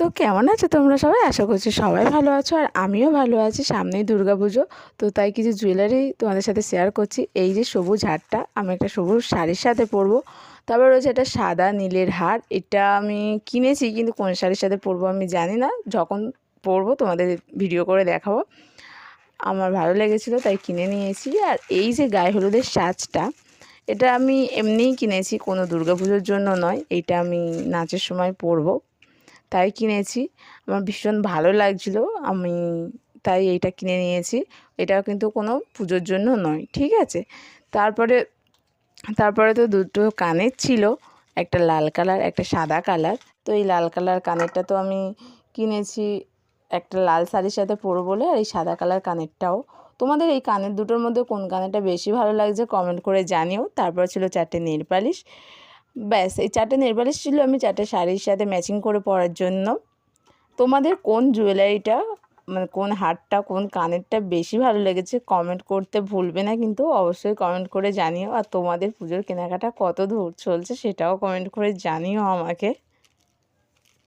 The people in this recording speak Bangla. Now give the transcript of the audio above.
তো কেমন আছো তোমরা সবাই? আশা করছি সবাই ভালো আছো আর আমিও ভালো আছি। সামনেই দুর্গাপুজো, তো তাই কিছু জুয়েলারি তোমাদের সাথে শেয়ার করছি। এই যে সবুজ হারটা আমি একটা সবুজ শাড়ির সাথে পরবো। তারপর রয়েছে একটা সাদা নীলের হার, এটা আমি কিনেছি কিন্তু কোন শাড়ির সাথে পরবো আমি জানি না। যখন পরবো তোমাদের ভিডিও করে দেখাবো। আমার ভালো লেগেছিলো তাই কিনে নিয়েছি। আর এই যে গায়ে হলুদের সাজটা, এটা আমি এমনিই কিনেছি, কোনো দুর্গাপুজোর জন্য নয়। এটা আমি নাচের সময় পরবো তাই কিনেছি। আমার ভীষণ ভালো লাগছিলো, আমি তাই এইটা কিনে নিয়েছি। এটাও কিন্তু কোনো পুজোর জন্য নয়, ঠিক আছে। তারপরে তারপরে তো দুটো কানের ছিল, একটা লাল কালার একটা সাদা কালার। তো এই লাল কালার কানেরটা তো আমি কিনেছি একটা লাল শাড়ির সাথে পরবো বলে, আর এই সাদা কালার কানেরটাও। তোমাদের এই কানের দুটোর মধ্যে কোন কানেরটা বেশি ভালো লাগছে কমেন্ট করে জানিও। তারপর ছিল 4টে নেল পালিশ। ব্যাস, এই 4টে নেল পালিশ ছিল আমি 4টে শাড়ির সাথে ম্যাচিং করে পরার জন্য। তোমাদের কোন জুয়েলারিটা, মানে কোন হারটা কোন কানেরটা বেশি ভালো লেগেছে কমেন্ট করতে ভুলবে না কিন্তু, অবশ্যই কমেন্ট করে জানিও। আর তোমাদের পুজোর কেনাকাটা কত দূর চলছে সেটাও কমেন্ট করে জানিও আমাকে।